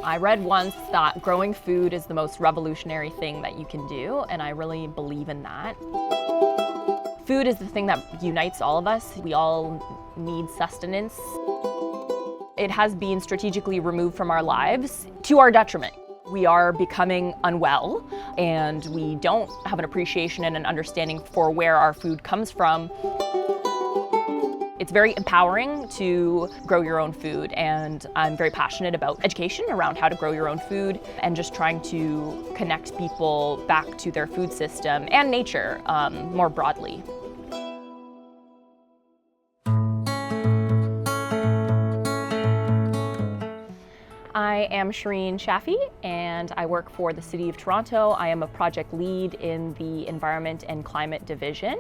I read once that growing food is the most revolutionary thing that you can do, and I really believe in that. Food is the thing that unites all of us. We all need sustenance. It has been strategically removed from our lives to our detriment. We are becoming unwell, and we don't have an appreciation and an understanding for where our food comes from. It's very empowering to grow your own food, and I'm very passionate about education around how to grow your own food and just trying to connect people back to their food system and nature more broadly. I am Sharene Shafie, and I work for the City of Toronto. I am a project lead in the Environment and Climate Division.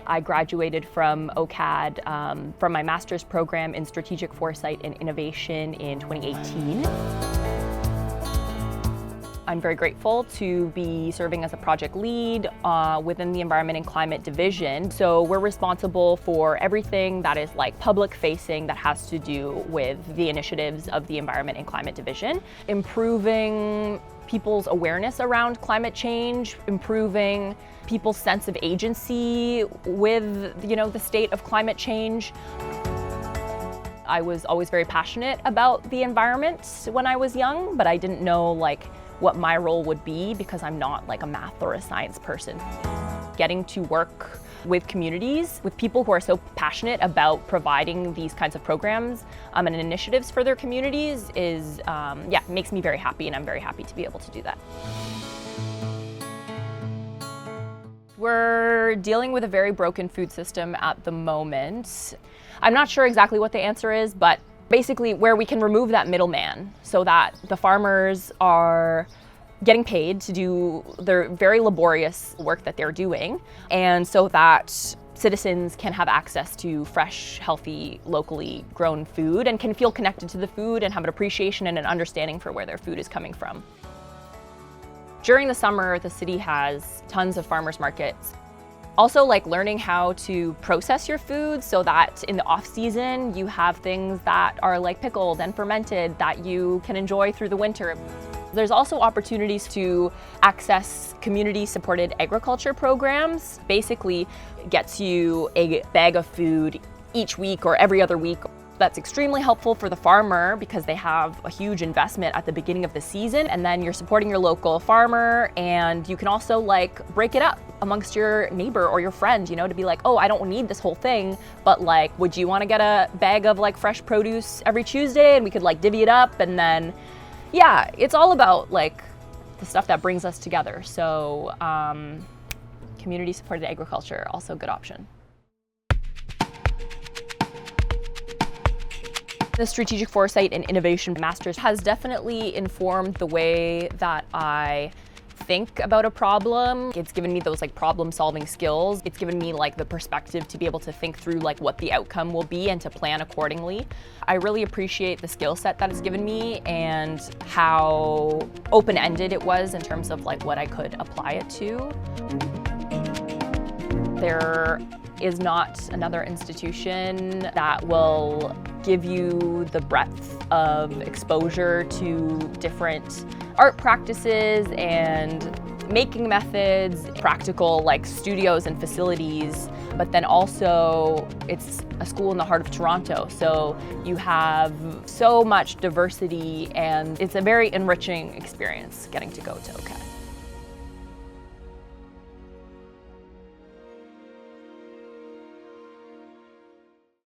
I graduated from OCAD from my master's program in Strategic Foresight and Innovation in 2018. I'm very grateful to be serving as a project lead within the Environment and Climate Division. So we're responsible for everything that is like public facing that has to do with the initiatives of the Environment and Climate Division. Improving people's awareness around climate change, improving people's sense of agency with, the state of climate change. I was always very passionate about the environment when I was young, but I didn't know what my role would be because I'm not a math or a science person. Getting to work with communities, with people who are so passionate about providing these kinds of programs and initiatives for their communities makes me very happy, and I'm very happy to be able to do that. We're dealing with a very broken food system at the moment. I'm not sure exactly what the answer is, but basically where we can remove that middleman so that the farmers are getting paid to do their very laborious work that they're doing, and so that citizens can have access to fresh, healthy, locally grown food and can feel connected to the food and have an appreciation and an understanding for where their food is coming from. During the summer, the city has tons of farmers markets. Also, learning how to process your food so that in the off season you have things that are pickled and fermented that you can enjoy through the winter. There's also opportunities to access community-supported agriculture programs. Basically, gets you a bag of food each week or every other week. That's extremely helpful for the farmer because they have a huge investment at the beginning of the season, and then you're supporting your local farmer, and you can also break it up amongst your neighbor or your friend, to be oh, I don't need this whole thing, but would you want to get a bag of fresh produce every Tuesday, and we could divvy it up, and then it's all about the stuff that brings us together. So community supported agriculture, also a good option. The Strategic Foresight and Innovation Master's has definitely informed the way that I think about a problem. It's given me those problem-solving skills. It's given me the perspective to be able to think through what the outcome will be and to plan accordingly. I really appreciate the skill set that it's given me and how open-ended it was in terms of what I could apply it to. There is not another institution that will give you the breadth of exposure to different art practices and making methods, practical studios and facilities, but then also it's a school in the heart of Toronto, so you have so much diversity, and it's a very enriching experience getting to go to OCAD.